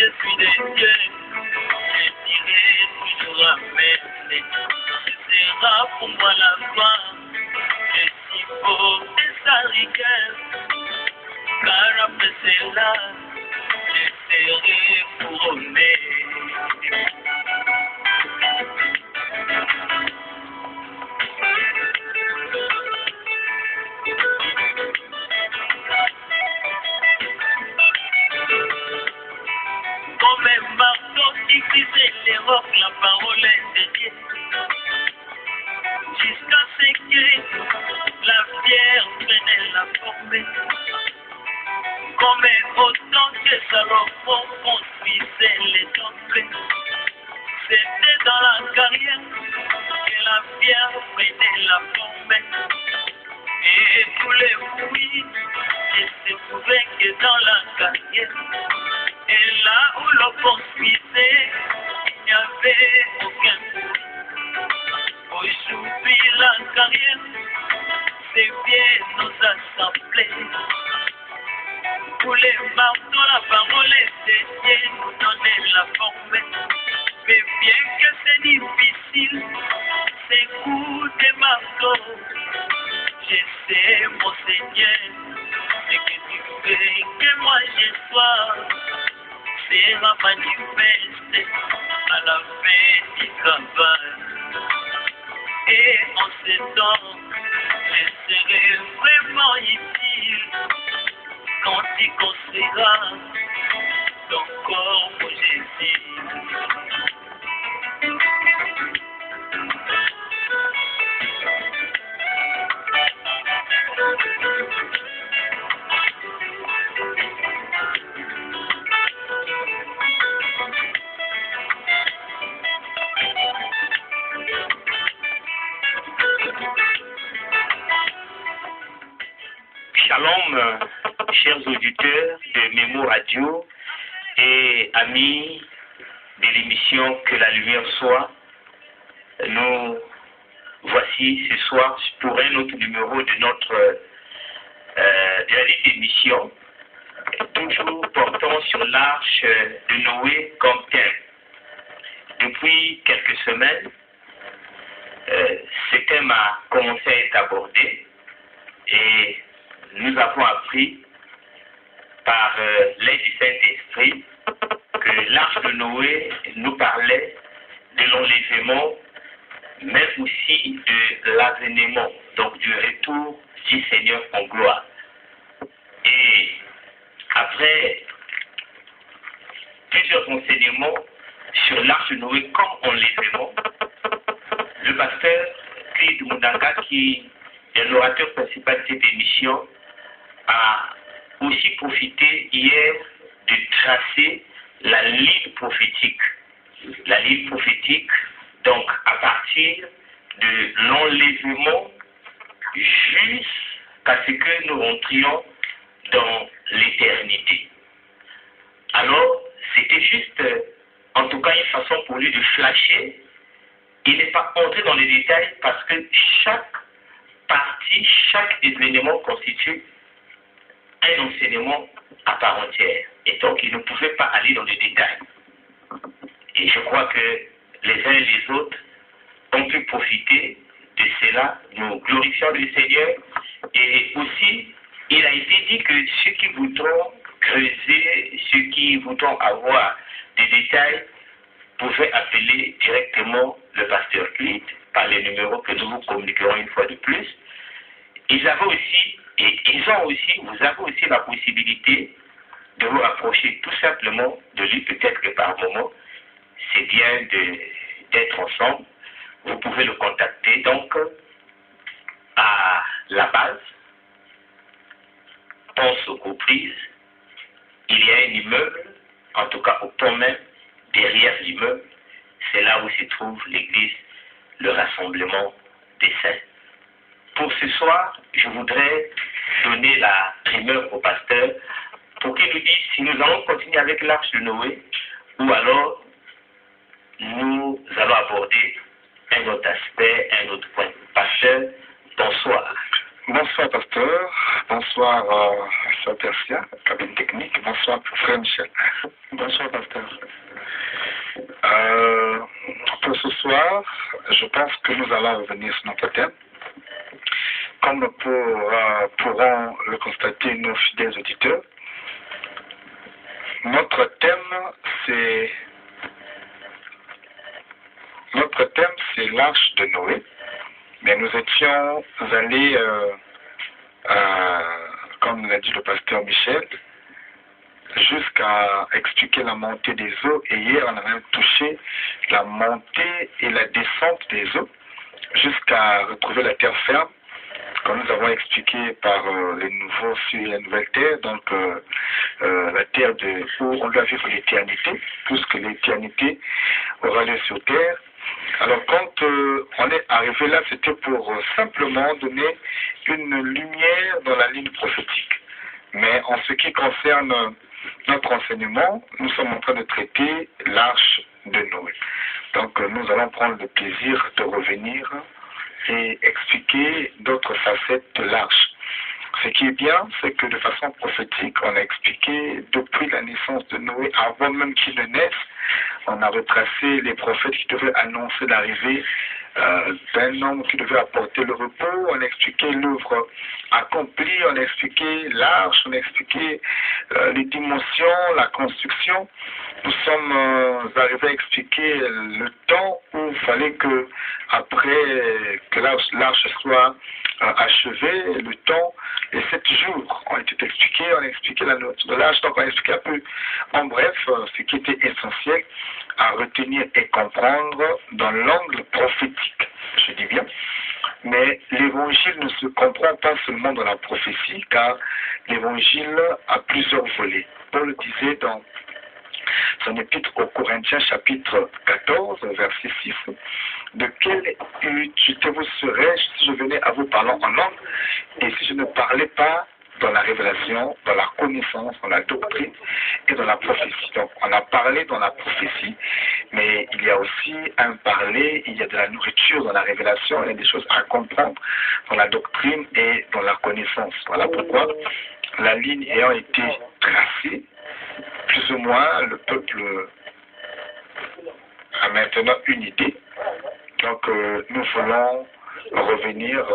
je suis des dieux, je dirai toujours amen. Ce sera pour moi la fin, et si beau et sa rigueur, car après cela, je serai couronné. Comme un marteau qui brisait les rocs, la parole est de Dieu. Jusqu'à ce que la pierre prenait la forme. Comme un autant que Salomon construisait les temples. C'était dans la carrière que la pierre prenait la forme. Et tous les fruits ne se trouvaient que dans la carrière. Et là où l'on construisait, il n'y avait aucun fruit. Aujourd'hui, la carrière, c'est bien nos assemblées. Pour les marteaux, la parole était Dieu nous donnait la forme. Mais bien que c'est difficile, c'est coup de marteau. Je sais, mon Seigneur, ce que tu fais, que moi je sois. Sera manifeste à la fin du travail. Et en ce temps, je serai vraiment utile quand tu construiras ton corps, mon Jésus. Shalom, chers auditeurs de Mémo Radio et amis de l'émission Que la lumière soit. Nous voici ce soir pour un autre numéro de notre de la liste d'émission, toujours portant sur l'arche de Noé comme thème. Depuis quelques semaines, ce thème a commencé à être abordé et nous avons appris par l'aide du Saint-Esprit que l'arche de Noé nous parlait de l'enlèvement, mais aussi de l'avènement, donc du retour du Seigneur en gloire. Et après plusieurs enseignements sur l'arche de Noé comme enlèvement, le pasteur Claude Moudanga, qui est l'orateur principal de cette émission, a aussi profité hier de tracer la ligne prophétique. La ligne prophétique, donc à partir de l'enlèvement jusqu'à ce que nous rentrions dans l'éternité. Alors, c'était juste, en tout cas, une façon pour lui de flasher. Il n'est pas entré dans les détails parce que chaque partie, chaque événement constitue un enseignement à part entière. Et donc, il ne pouvait pas aller dans les détails. Et je crois que les uns et les autres ont pu profiter de cela. Nous glorifions le Seigneur. Et aussi, il a été dit que ceux qui voudront creuser, ceux qui voudront avoir des détails, pouvaient appeler directement le pasteur Clit par les numéros que nous vous communiquerons une fois de plus. Vous avez aussi la possibilité de vous rapprocher tout simplement de lui, peut-être que par moment, c'est bien d'être ensemble. Vous pouvez le contacter donc à la base, pense aux comprises. Il y a un immeuble, en tout cas au pont même, derrière l'immeuble, c'est là où se trouve l'église, le rassemblement des saints. Pour ce soir, je voudrais donner la primeur au pasteur pour qu'il nous dise si nous allons continuer avec l'arche de Noé ou alors nous allons aborder un autre aspect, un autre point. Pasteur, bonsoir. Bonsoir, pasteur. Bonsoir, Sœur Persia, cabine technique. Bonsoir, frère Michel. Bonsoir, pasteur. Pour ce soir, je pense que nous allons revenir sur notre thème. Comme pourront le constater nos fidèles auditeurs, notre thème, c'est l'arche de Noé. Mais nous étions allés, comme l'a dit le pasteur Michel, jusqu'à expliquer la montée des eaux. Et hier, on a même touché la montée et la descente des eaux, jusqu'à retrouver la terre ferme, comme nous avons expliqué par les nouveaux sur la nouvelle terre, donc la terre où on doit vivre l'éternité, puisque l'éternité aura lieu sur terre. Alors quand on est arrivé là, c'était pour simplement donner une lumière dans la ligne prophétique. Mais en ce qui concerne notre enseignement, nous sommes en train de traiter l'arche de Noé. Donc nous allons prendre le plaisir de revenir et expliquer d'autres facettes de l'arche. Ce qui est bien, c'est que de façon prophétique, on a expliqué depuis la naissance de Noé, avant même qu'il ne naisse, on a retracé les prophètes qui devaient annoncer l'arrivée d'un homme qui devait apporter le repos. On a expliqué l'œuvre accomplie, on a expliqué l'arche, on a expliqué les dimensions, la construction. Nous sommes arrivés à expliquer le temps où il fallait que, après que l'arche soit achevée, le temps, les 7 jours ont été expliqués, on a expliqué la note de l'arche, donc on a expliqué un peu en bref ce qui était essentiel à retenir et comprendre dans l'angle prophétique, je dis bien. Mais l'évangile ne se comprend pas seulement dans la prophétie, car l'évangile a plusieurs volets. Paul disait dans son épître aux Corinthiens, chapitre 14, verset 6, de quelle utilité vous serais-je si je venais à vous parler en langue et si je ne parlais pas dans la révélation, dans la connaissance, dans la doctrine et dans la prophétie. Donc on a parlé dans la prophétie, mais il y a aussi un parler, il y a de la nourriture dans la révélation, il y a des choses à comprendre dans la doctrine et dans la connaissance. Voilà pourquoi la ligne ayant été tracée, plus ou moins le peuple a maintenant une idée. Donc nous voulons revenir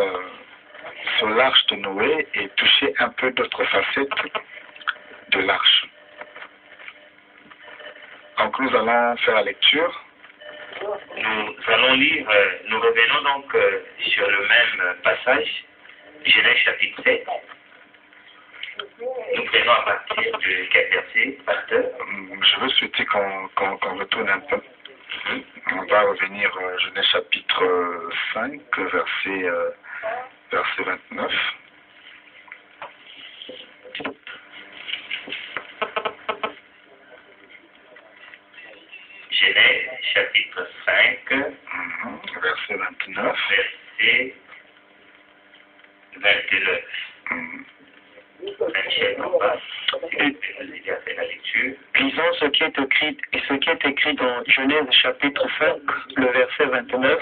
sur l'arche de Noé et toucher un peu d'autres facettes de l'arche. Donc nous allons faire la lecture. Nous allons lire, nous revenons donc sur le même passage, Genèse chapitre 7. Nous prenons à partir de quel verset, pasteur? Je veux souhaiter qu'on retourne un peu. On va revenir Genèse chapitre 5, verset 29. Genèse chapitre 5, verset 29. Verset 29. Lisons ce qui est écrit dans Genèse chapitre 5, le verset 29.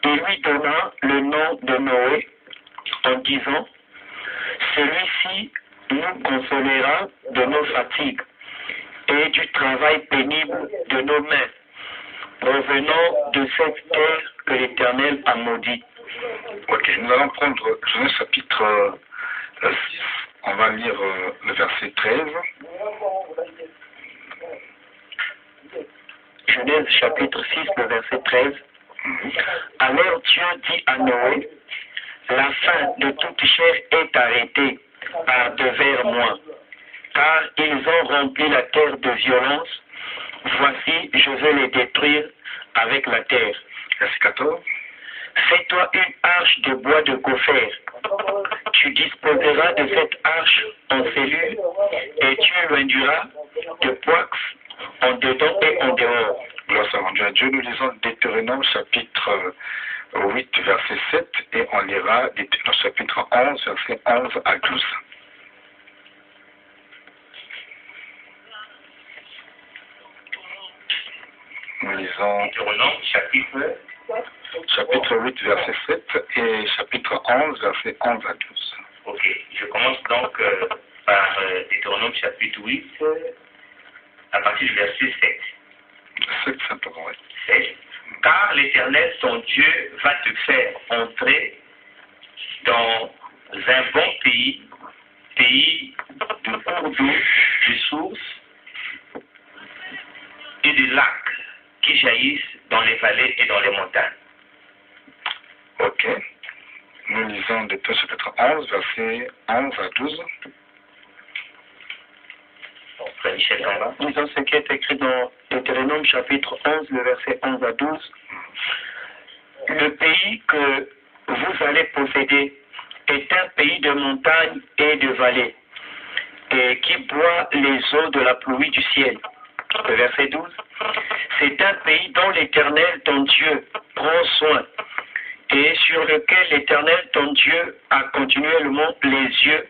Il lui donna le nom de Noé en disant, celui-ci nous consolera de nos fatigues et du travail pénible de nos mains, provenant de cette terre que l'Éternel a maudite. Ok, nous allons prendre Genèse chapitre 6, on va lire le verset 13. Genèse chapitre 6, le verset 13. Alors Dieu dit à Noé, la fin de toute chair est arrêtée par devers moi, car ils ont rempli la terre de violence. Voici, je vais les détruire avec la terre. Verset 14. Fais-toi une arche de bois de gopher. Tu disposeras de cette arche en cellule et tu éloigneras de poix en dedans et en dehors. Gloire soit rendue à Dieu. Nous lisons Deutéronome chapitre 8, verset 7 et on lira Deutéronome chapitre 11, verset 11 à 12. Nous lisons Deutéronome chapitre chapitre 8, verset 7 et chapitre 11, verset 11 à 12. Ok, je commence donc par Deutéronome chapitre 8, à partir du verset 7. 7 simplement, oui. 7. Car l'Éternel, ton Dieu, va te faire entrer dans un bon pays, pays de cours d'eau, de sources et de lacs qui jaillissent dans les vallées et dans les montagnes. Ok. Nous lisons Deutéronome chapitre 11, verset 11 à 12. Frère Michel Gamba. Lisons ce qui est écrit dans Deutéronome chapitre 11, le verset 11 à 12. Le pays que vous allez posséder est un pays de montagnes et de vallées, et qui boit les eaux de la pluie du ciel. Le verset 12. C'est un pays dont l'Éternel, ton Dieu, prend soin, et sur lequel l'Éternel, ton Dieu, a continuellement les yeux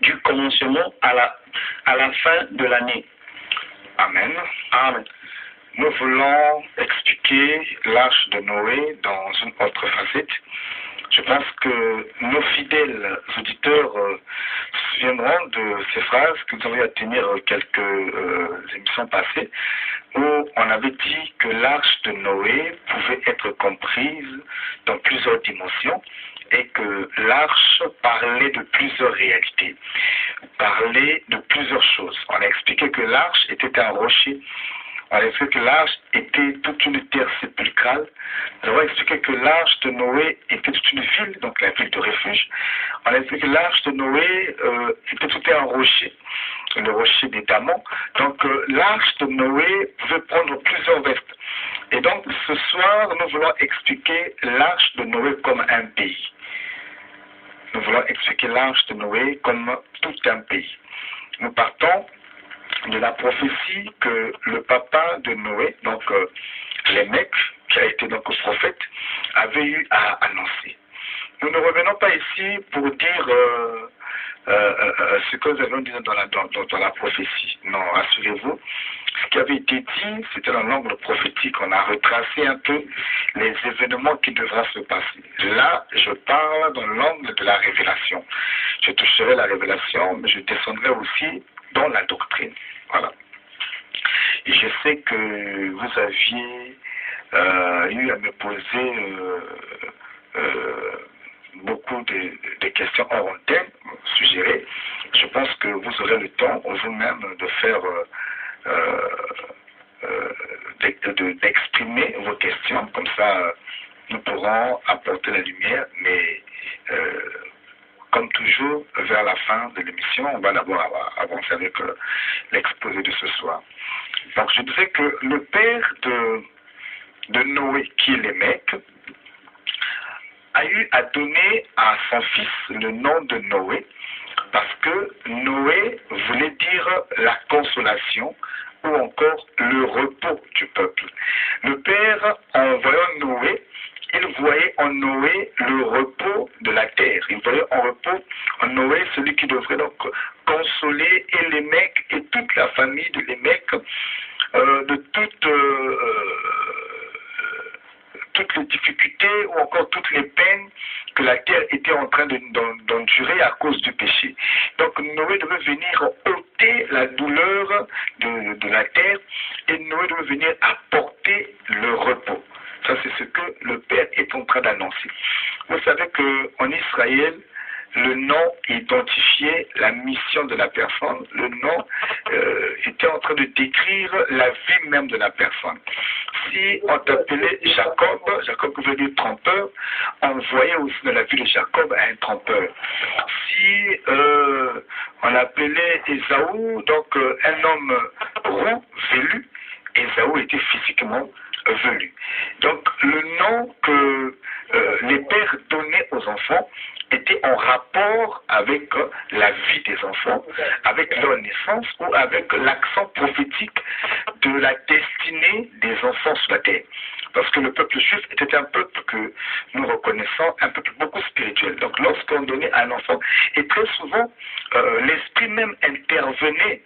du commencement à la fin de l'année. Amen. Amen. Nous voulons expliquer l'arche de Noé dans une autre facette. Je pense que nos fidèles auditeurs se souviendront de ces phrases que nous avons eu à tenir quelques émissions passées, où on avait dit que l'arche de Noé pouvait être comprise dans plusieurs dimensions et que l'arche parlait de plusieurs réalités, parlait de plusieurs choses. On a expliqué que l'arche était un rocher. On a expliqué que l'arche était toute une terre sépulcrale. Nous avons expliqué que l'arche de Noé était toute une ville, donc la ville de refuge. On a expliqué que l'arche de Noé était tout un rocher, le rocher des Damans. Donc l'arche de Noé pouvait prendre plusieurs vestes. Et donc ce soir, nous voulons expliquer l'arche de Noé comme un pays. Nous voulons expliquer l'arche de Noé comme tout un pays. Nous partons de la prophétie que le papa de Noé, donc Lémec, qui a été donc prophète, avait eu à annoncer. Nous ne revenons pas ici pour dire ce que nous avions dit dans la prophétie. Non, rassurez-vous, ce qui avait été dit, c'était dans l'angle prophétique. On a retracé un peu les événements qui devraient se passer. Là, je parle dans l'angle de la révélation. Je toucherai la révélation, mais je descendrai aussi dans la doctrine. Voilà. Et je sais que vous aviez eu à me poser beaucoup de questions hors antenne suggérées. Je pense que vous aurez le temps vous-même de faire d'exprimer vos questions. Comme ça, nous pourrons apporter la lumière, mais comme toujours, vers la fin de l'émission, on va d'abord avancer avec l'exposé de ce soir. Donc je dirais que le père de Noé, qui est Lémec, a eu à donner à son fils le nom de Noé, parce que Noé voulait dire la consolation ou encore le repos du peuple. Le père, en voyant Noé, il voyait en Noé le repos de la terre. Il voyait en Noé celui qui devrait donc consoler et Lémec et toute la famille de Lémec de toutes les difficultés ou encore toutes les peines que la terre était en train d'endurer à cause du péché. Donc Noé devait venir ôter la douleur de la terre et Noé devait venir apporter le repos. Ça, c'est ce que le Père est en train d'annoncer. Vous savez qu'en Israël, le nom identifiait la mission de la personne. Le nom était en train de décrire la vie même de la personne. Si on t'appelait Jacob, Jacob veut dire trompeur, on voyait aussi dans la vie de Jacob un trompeur. Si on appelait Ésaü, donc un homme roux, velu, Ésaü était physiquement velu. Donc le nom que les pères donnaient aux enfants étaient en rapport avec la vie des enfants, avec leur naissance ou avec l'accent prophétique de la destinée des enfants sur la terre. Parce que le peuple juif était un peuple que nous reconnaissons, un peuple beaucoup spirituel. Donc lorsqu'on donnait à un enfant, et très souvent, l'esprit même intervenait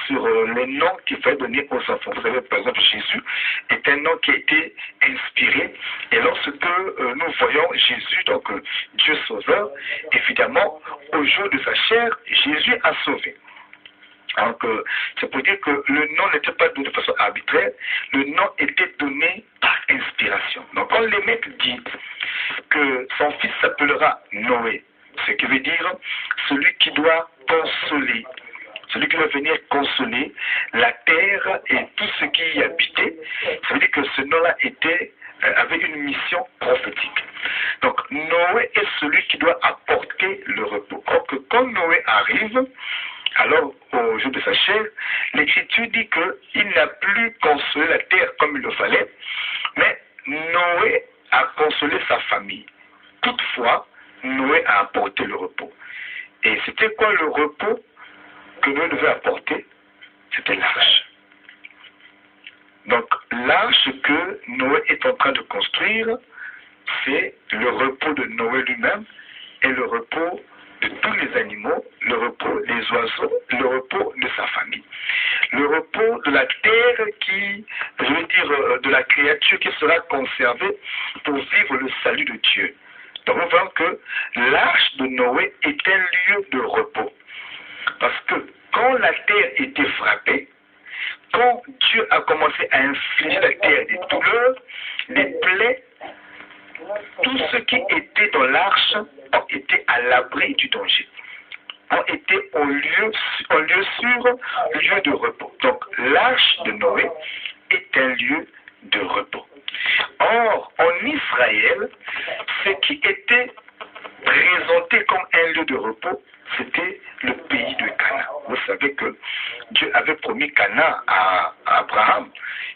sur les noms qu'il fallait donner aux enfants. Vous savez, par exemple, Jésus est un nom qui a été inspiré. Et lorsque nous voyons Jésus, donc Dieu sauveur, évidemment, au jour de sa chair, Jésus a sauvé. Donc, c'est pour dire que le nom n'était pas donné de façon arbitraire, le nom était donné par inspiration. Donc, quand les mecs disent que son fils s'appellera Noé, ce qui veut dire celui qui doit consoler, celui qui va venir consoler la terre et tout ce qui y habitait, ça veut dire que ce nom-là avait une mission prophétique. Donc Noé est celui qui doit apporter le repos. Or que quand Noé arrive, alors au jour de sa chair, l'Écriture dit qu'il n'a plus consolé la terre comme il le fallait, mais Noé a consolé sa famille. Toutefois, Noé a apporté le repos. Et c'était quoi le repos que Noé devait apporter? C'était l'arche. Donc l'arche que Noé est en train de construire, c'est le repos de Noé lui-même et le repos de tous les animaux, le repos des oiseaux, le repos de sa famille. Le repos de la terre qui, je veux dire, de la créature qui sera conservée pour vivre le salut de Dieu. Donc nous voyons que l'arche de Noé est un lieu de repos. Parce que quand la terre était frappée, quand Dieu a commencé à infliger la terre des douleurs, des plaies, tout ce qui était dans l'arche ont été à l'abri du danger, ont été en lieu sûr, lieu de repos. Donc l'arche de Noé est un lieu de repos. Or, en Israël, ce qui était présenté comme un lieu de repos, c'était le pays de Canaan. Vous savez que Dieu avait promis Canaan à Abraham.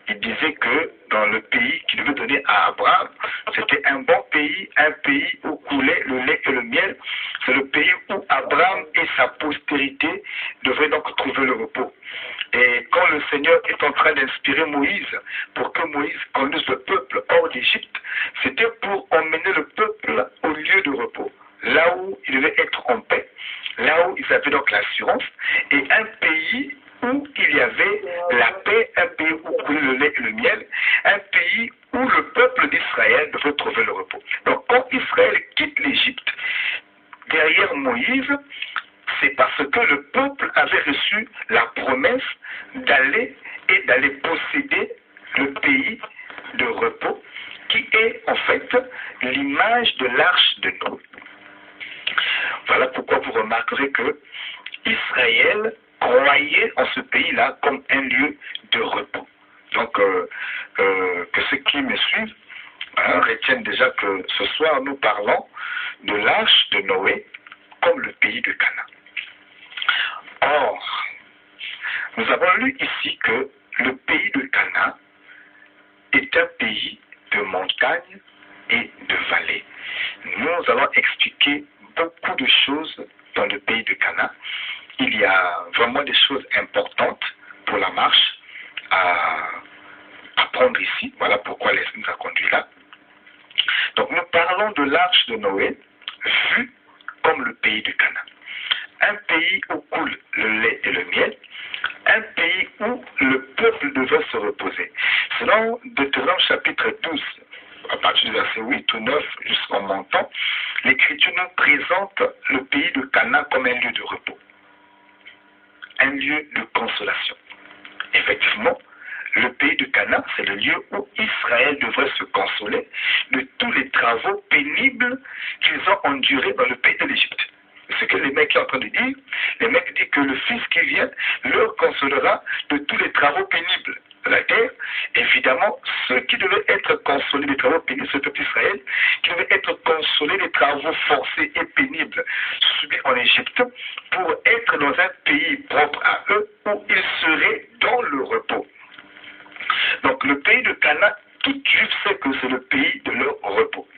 Il disait que dans le pays qu'il devait donner à Abraham, c'était un bon pays, un pays où coulait le lait et le miel. C'est le pays où Abraham et sa postérité devraient donc trouver le repos. Et quand le Seigneur est en train d'inspirer Moïse pour que Moïse conduise le peuple hors d'Égypte, c'était pour emmener le peuple au lieu de repos, là où il devait être en paix, là où ils avaient donc l'assurance, et un pays où il y avait la paix, un pays où coulait le lait et le miel, un pays où le peuple d'Israël devait trouver le repos. Donc quand Israël quitte l'Égypte, derrière Moïse, c'est parce que le peuple avait reçu la promesse d'aller posséder le pays de repos, qui est en fait l'image de l'arche de Noé. Voilà pourquoi vous remarquerez que Israël croyait en ce pays-là comme un lieu de repos. Donc, que ceux qui me suivent retiennent déjà que ce soir, nous parlons de l'arche de Noé comme le pays de Canaan. Or, nous avons lu ici que le pays de Canaan est un pays de montagnes et de vallées. Nous allons expliquer beaucoup de choses dans le pays de Canaan. Il y a vraiment des choses importantes pour la marche à apprendre ici. Voilà pourquoi l'Esprit nous a conduits là. Donc nous parlons de l'arche de Noé, vue comme le pays de Canaan. Un pays où coule le lait et le miel, un pays où le peuple devait se reposer. Selon Deutéronome chapitre 12, à partir du verset 8 ou 9 jusqu'en montant, l'Écriture nous présente le pays de Canaan comme un lieu de repos, un lieu de consolation. Effectivement, le pays de Canaan, c'est le lieu où Israël devrait se consoler de tous les travaux pénibles qu'ils ont endurés dans le pays de l'Égypte. Ce que les mecs sont en train de dire, les mecs disent que le Fils qui vient leur consolera de tous les travaux pénibles de la terre. Évidemment, ceux qui devaient être consolés des travaux pénibles, ce peuple d'Israël, qui devaient être consolés des travaux forcés et pénibles subis en Égypte, pour être dans un pays propre à eux, où ils seraient dans le repos. Donc le pays de Canaan, tout juif sait que c'est le pays de leur repos.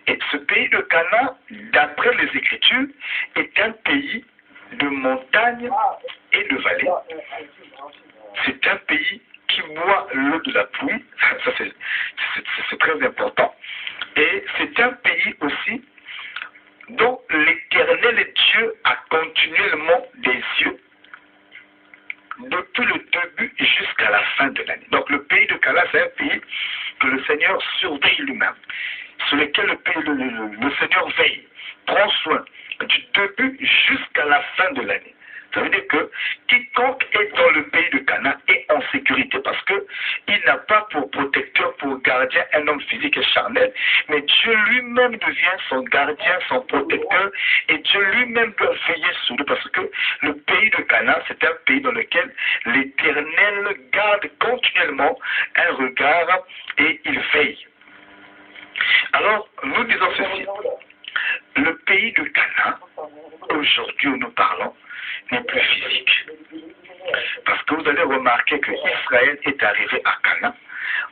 Et ce pays de Canaan, d'après les Écritures, est un pays de montagnes et de vallées. C'est un pays qui boit l'eau de la pluie, ça c'est très important. Et c'est un pays aussi dont l'Éternel Dieu a continuellement des yeux depuis le début jusqu'à la fin de l'année. Donc le pays de Canaan, c'est un pays que le Seigneur surveille lui-même, sur lequel le Seigneur veille, prend soin du début jusqu'à la fin de l'année. Ça veut dire que quiconque est dans le pays de Canaan est en sécurité parce qu'il n'a pas pour protecteur, pour gardien un homme physique et charnel, mais Dieu lui-même devient son gardien, son protecteur, et Dieu lui-même doit veiller sur lui parce que le pays de Canaan, c'est un pays dans lequel l'Éternel garde continuellement un regard et il veille. Alors, nous disons ceci. Le pays de Canaan, aujourd'hui où nous parlons, n'est plus physique. Parce que vous allez remarquer que Israël est arrivé à Canaan.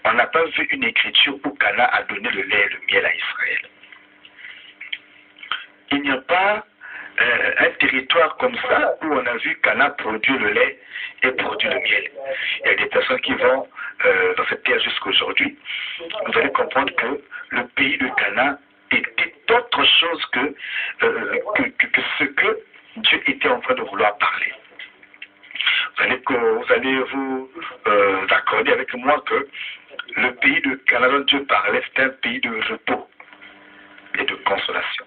On n'a pas vu une écriture où Canaan a donné le lait et le miel à Israël. Il n'y a pas un territoire comme ça où on a vu Canaan produire le lait et produire le miel. Il y a des personnes qui vont dans cette terre jusqu'aujourd'hui. Vous allez comprendre que le pays de Canaan était autre chose que ce que Dieu était en train de vouloir parler. Vous allez vous accorder avec moi que le pays de Canaan dont Dieu parlait, c'est un pays de repos et de consolation.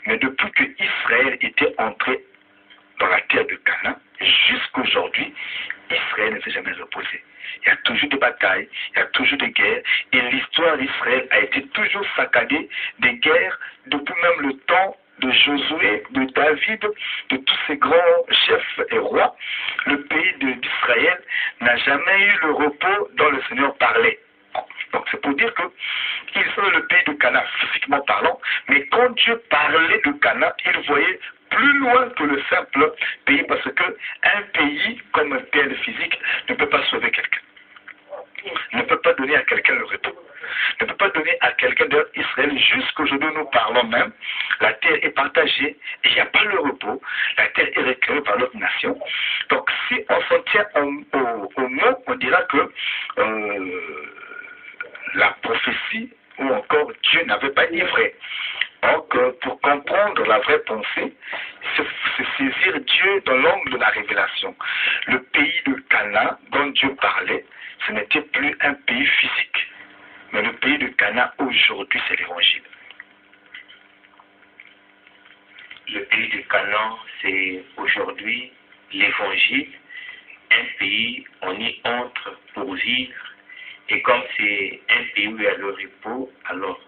Mais depuis que Israël était entré dans la terre de Canaan, jusqu'aujourd'hui, Israël ne s'est jamais reposé. Il y a toujours des batailles, il y a toujours des guerres, et l'histoire d'Israël a été toujours saccadée des guerres depuis même le temps de Josué, de David, de tous ces grands chefs et rois. Le pays d'Israël n'a jamais eu le repos dont le Seigneur parlait. Donc c'est pour dire qu'ils sont dans le pays de Canaan, physiquement parlant, mais quand Dieu parlait de Canaan, il voyait plus loin que le simple pays, parce qu'un pays, comme un tel physique, ne peut pas sauver quelqu'un. Ne peut pas donner à quelqu'un le repos. Ne peut pas donner à quelqu'un d'Israël. Jusqu'aujourd'hui, nous parlons même, la terre est partagée et il n'y a pas le repos. La terre est réclamée par l'autre nation. Donc, si on s'en tient au mot, on dira que la prophétie ou encore Dieu n'avait pas dit vrai. Donc, pour comprendre la vraie pensée, c'est saisir Dieu dans l'angle de la révélation. Le pays de Canaan dont Dieu parlait, ce n'était plus un pays physique. Mais le pays de Canaan, aujourd'hui, c'est l'évangile. Le pays de Canaan, c'est aujourd'hui l'évangile. Un pays, on y entre pour vivre. Et comme c'est un pays où il y a le repos, alors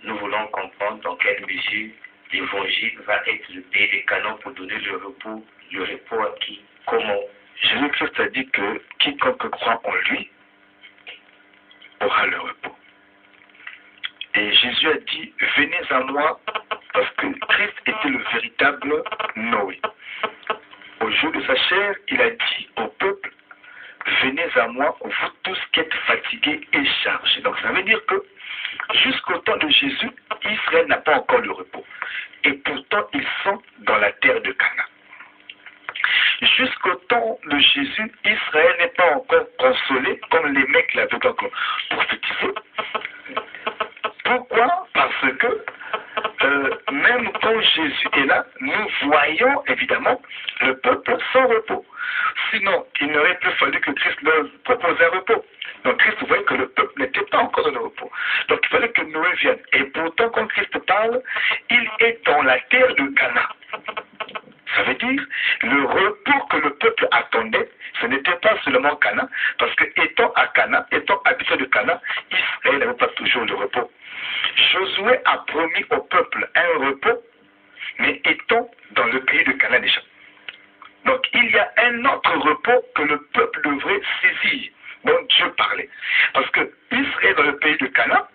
nous voulons comprendre dans quelle mesure l'évangile va être le pays de Canaan pour donner le repos à qui, comment. Jésus-Christ a dit que quiconque croit en lui aura le repos. Et Jésus a dit, venez à moi, parce que Christ était le véritable Noé. Au jour de sa chair, il a dit au peuple, venez à moi, vous tous qui êtes fatigués et chargés. Donc ça veut dire que jusqu'au temps de Jésus, Israël n'a pas encore le repos. Et pourtant, ils sont dans la terre de Canaan. Jusqu'au temps de Jésus, Israël n'est pas encore consolé comme les mecs l'avaient encore prophétisé. Pourquoi? Parce que même quand Jésus est là, nous voyons évidemment le peuple sans repos. Sinon, il n'aurait plus fallu que Christ leur propose un repos. Donc Christ voyait que le peuple n'était pas encore dans le repos. Donc il fallait que Noé vienne. Et pourtant, quand Christ parle, il est dans la terre de Canaan. Ça veut dire, le repos que le peuple attendait, ce n'était pas seulement Canaan, parce que étant à Canaan, étant habité de Canaan, Israël n'avait pas toujours le repos. Josué a promis au peuple un repos, mais étant dans le pays de Canaan déjà. Donc il y a un autre repos que le peuple devrait saisir, dont Dieu parlait. Parce que Israël dans le pays de Canaan,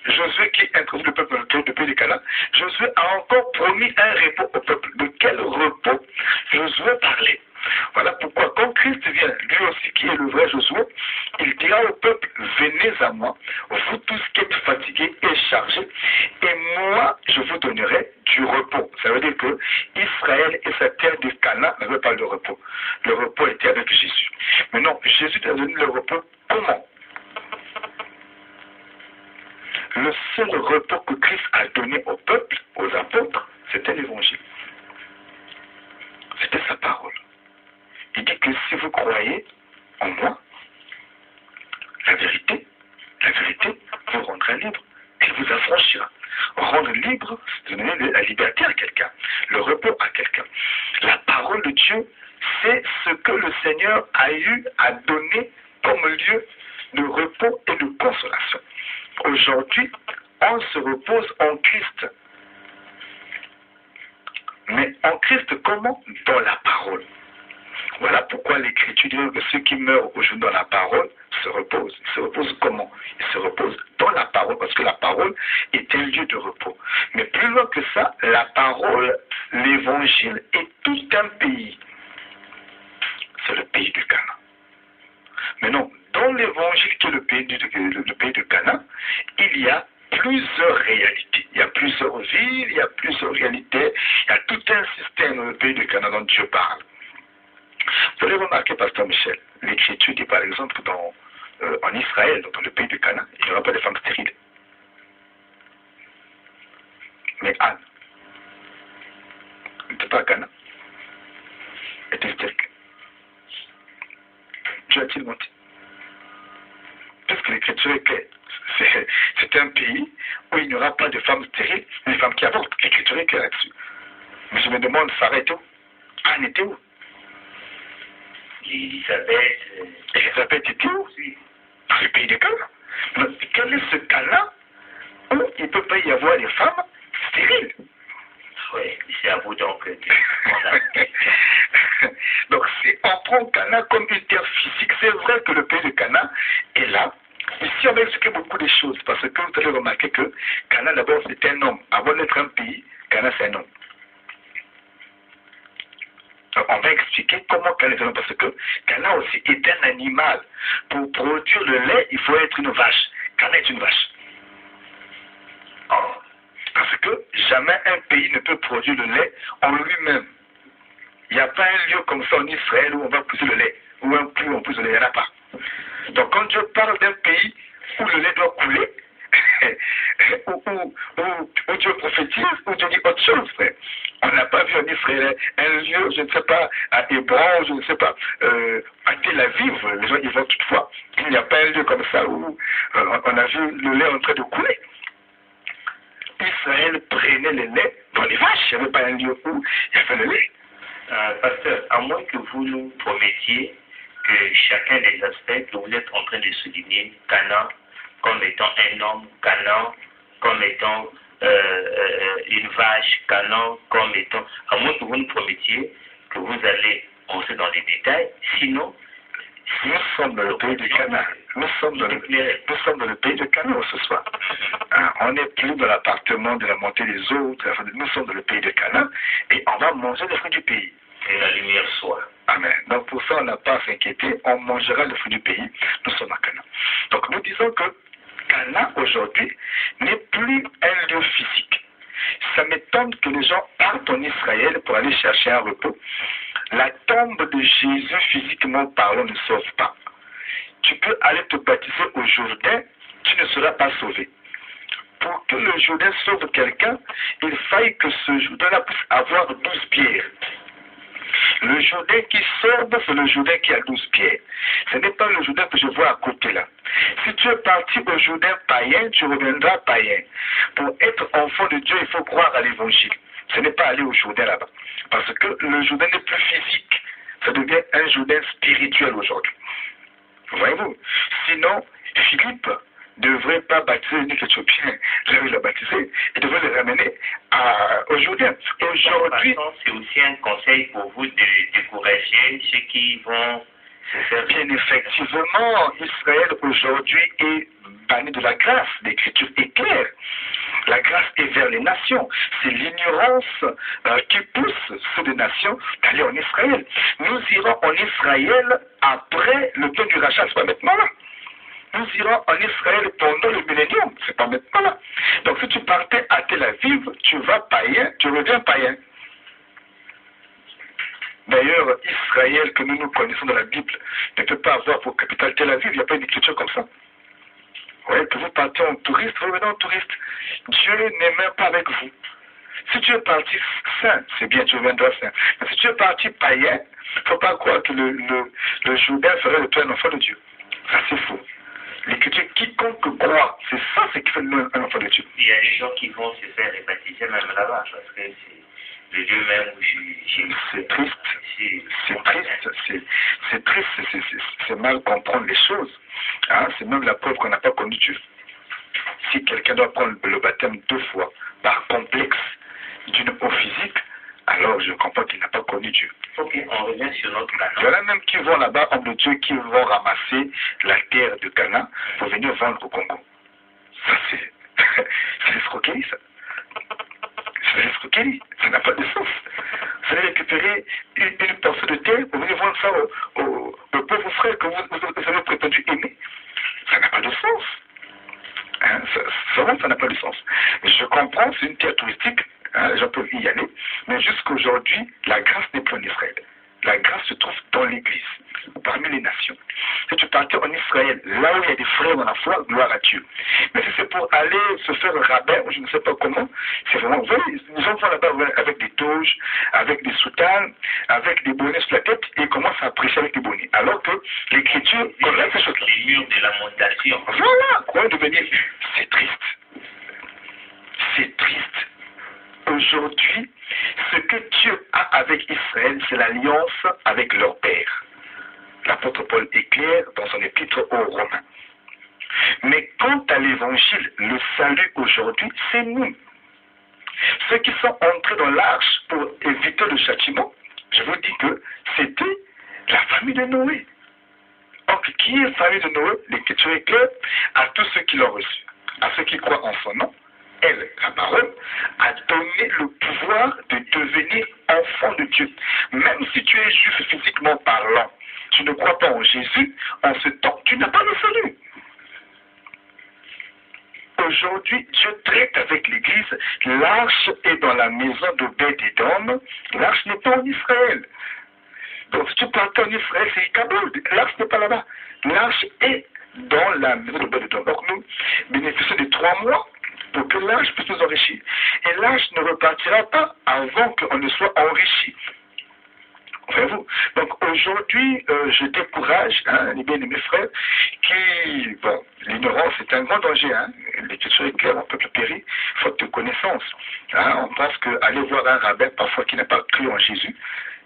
Josué qui introduit le peuple dans le pays de Canaan, Josué a encore promis un repos au peuple. De quel repos Josué parlait? Voilà pourquoi quand Christ vient, lui aussi qui est le vrai Josué, il dira au peuple, venez à moi, vous tous qui êtes fatigués et chargés, et moi je vous donnerai du repos. Ça veut dire que Israël et sa terre de Canaan n'avaient pas de repos. Le repos était avec Jésus. Mais non, Jésus a donné le repos comment? Le seul repos que Christ a donné au peuple, aux apôtres, c'était l'évangile. C'était sa parole. Il dit que si vous croyez en moi, la vérité vous rendra libre et vous affranchira. Rendre libre, c'est donner la liberté à quelqu'un, le repos à quelqu'un. La parole de Dieu, c'est ce que le Seigneur a eu à donner comme lieu de repos et de consolation. Aujourd'hui, on se repose en Christ. Mais en Christ, comment? Dans la parole. Voilà pourquoi l'Écriture dit que ceux qui meurent aujourd'hui dans la parole se reposent. Ils se reposent comment? Ils se reposent dans la parole, parce que la parole est un lieu de repos. Mais plus loin que ça, la parole, l'évangile est tout un pays. C'est le pays du Canaan. Mais non, dans l'évangile qui est le pays de Canaan, il y a plusieurs réalités. Il y a plusieurs villes, il y a plusieurs réalités, il y a tout un système dans le pays de Canaan dont Dieu parle. Vous allez remarquer, Pasteur Michel, l'Écriture dit par exemple en Israël, dans le pays de Canaan, il n'y aura pas de femmes stériles. Mais Anne n'était pas à Canaan, elle était stérile. Dieu a-t-il menti? Parce que l'Écriture est claire. C'est un pays où il n'y aura pas de femmes stériles, des femmes qui avortent. L'Écriture est claire là-dessus. Mais je me demande, Sarah était où? Anne était où? Elisabeth était où? Dans le pays de Canaan. Quel est ce Canaan où il ne peut pas y avoir des femmes stériles? Oui, c'est à vous donc. Donc si on prend Canaan comme une terre physique, c'est vrai que le pays de Canaan est là. Ici, on va expliquer beaucoup de choses, parce que vous allez remarquer que Canaan, d'abord, c'est un homme. Avant d'être un pays, Canaan, c'est un homme. Donc, on va expliquer comment Canaan est un homme, parce que Canaan aussi est un animal. Pour produire le lait, il faut être une vache. Canaan est une vache. Parce que jamais un pays ne peut produire le lait en lui-même. Il n'y a pas un lieu comme ça en Israël où on va pousser le lait, où un puits où on pousse le lait, il n'y en a pas. Donc quand Dieu parle d'un pays où le lait doit couler, où Dieu prophétise, où Dieu dit autre chose, frère. On n'a pas vu en Israël un lieu, je ne sais pas, à Hébron, je ne sais pas, à Tel Aviv, les gens y vont toutefois. Il n'y a pas un lieu comme ça où on a vu le lait en train de couler. Israël prenait le lait dans les vaches, il n'y avait pas un lieu où il y avait le lait. Pasteur, à moins que vous nous promettiez que chacun des aspects que vous êtes en train de souligner, Canaan comme étant un homme, Canaan comme étant une vache, Canaan comme étant... À moins que vous nous promettiez que vous allez entrer dans les détails, sinon... Nous sommes dans le pays de Canaan. Nous sommes dans le pays de Canaan ce soir. On n'est plus dans l'appartement de la montée des eaux. Nous sommes dans le pays de Canaan et on va manger les fruits du pays. Et la lumière soit. Amen. Donc pour ça, on n'a pas à s'inquiéter. On mangera le fruit du pays. Nous sommes à Canaan. Donc nous disons que Canaan aujourd'hui n'est plus un lieu physique. Ça m'étonne que les gens partent en Israël pour aller chercher un repos. La tombe de Jésus, physiquement parlant, ne sauve pas. Tu peux aller te baptiser au Jourdain, tu ne seras pas sauvé. Pour que le Jourdain sauve quelqu'un, il faille que ce Jourdain-là puisse avoir 12 pierres. Le Jourdain qui sauve, c'est le Jourdain qui a 12 pierres. Ce n'est pas le Jourdain que je vois à côté là. Si tu es parti au Jourdain païen, tu reviendras païen. Pour être enfant de Dieu, il faut croire à l'évangile. Ce n'est pas aller au Jourdain là-bas. Parce que le Jourdain n'est plus physique. Ça devient un Jourdain spirituel aujourd'hui. Voyez-vous? Sinon, Philippe ne devrait pas baptiser un Éthiopien. Là où il l'a baptisé, il devrait le ramener au Jourdain. Aujourd'hui, c'est aussi un conseil pour vous de décourager ceux qui vont Bien effectivement, Israël aujourd'hui est banni de la grâce. L'écriture est claire. La grâce est vers les nations. C'est l'ignorance qui pousse sur les nations d'aller en Israël. Nous irons en Israël après le temps du rachat, c'est pas maintenant là. Nous irons en Israël pendant le millénium, c'est pas maintenant là. Donc si tu partais à Tel Aviv, tu vas païen, tu reviens païen. D'ailleurs, Israël que nous connaissons dans la Bible ne peut pas avoir pour capitale Tel Aviv, il n'y a pas une écriture comme ça. Ouais, que vous partez en touriste, vous revenez en touriste. Dieu n'est même pas avec vous. Si tu es parti saint, c'est bien, tu reviendras saint. Mais si tu es parti païen, il ne faut pas croire que le Jourdain ferait de toi un enfant de Dieu. Ça, c'est faux. L'écriture, quiconque croit, c'est ça, c'est qui fait de nous un enfant de Dieu. Il y a des gens qui vont se faire baptiser même là-bas, parce que c'est le Dieu même où c'est triste. C'est triste. C'est triste. C'est mal comprendre les choses. Hein? C'est même la preuve qu'on n'a pas connu Dieu. Si quelqu'un doit prendre le baptême 2 fois par complexe d'une eau physique, alors je comprends qu'il n'a pas connu Dieu. Ok, on revient sur notre Canaan. Il y en a même qui vont là-bas, hommes de Dieu, qui vont ramasser la terre de Canaan pour venir vendre au Congo. Ça, c'est l'escroquerie, ça. C'est l'escroquerie. Ça n'a pas de sens. Vous allez récupérer une portion de terre pour venir vendre ça aux pauvres frères que vous avez prétendu aimer. Ça n'a pas de sens. Hein, ça n'a pas de sens. Je comprends, c'est une terre touristique, hein, les gens peuvent y aller, mais jusqu'aujourd'hui, la grâce n'est plus en Israël. La grâce se trouve dans l'Église, parmi les nations. Si tu partais en Israël, là où il y a des frères dans la foi, gloire à Dieu. Mais si c'est pour aller se faire rabbin, ou je ne sais pas comment, c'est vraiment, vous voyez, les gens vont là-bas avec des toges, avec des soutanes, avec des bonnets sur la tête, et ils commencent à prêcher avec des bonnets. Alors que l'Écriture, connaît ces choses-là. Les murs de lamentation. Voilà, quoi devenir. C'est triste. C'est triste. Aujourd'hui, ce que Dieu a avec Israël, c'est l'alliance avec leur père. L'apôtre Paul est clair dans son épître aux Romains. Mais quant à l'évangile, le salut aujourd'hui, c'est nous. Ceux qui sont entrés dans l'arche pour éviter le châtiment, je vous dis que c'était la famille de Noé. Donc, qui est la famille de Noé? L'écriture est claire à tous ceux qui l'ont reçu, à ceux qui croient en son nom. Elle, la parole, a donné le pouvoir de devenir enfant de Dieu. Même si tu es juif physiquement parlant, tu ne crois pas en Jésus, en ce temps, tu n'as pas le salut. Aujourd'hui, Dieu traite avec l'Église. L'arche est dans la maison d'Obed-Édom. L'arche n'est pas en Israël. Donc, si tu partes en Israël, c'est Ichabod. L'arche n'est pas là-bas. L'arche est dans la maison d'Obed-Édom. Donc, nous bénéficions de 3 mois pour que l'arche puisse nous enrichir. Et l'arche ne repartira pas avant qu'on ne soit enrichi. Voyez-vous? Donc aujourd'hui, je décourage les bien-aimés frères qui, bon, l'ignorance est un grand danger. Hein? L'écriture est claire, on peut périr, faute de connaissance. Hein? On pense qu'aller voir un rabbin parfois qui n'a pas cru en Jésus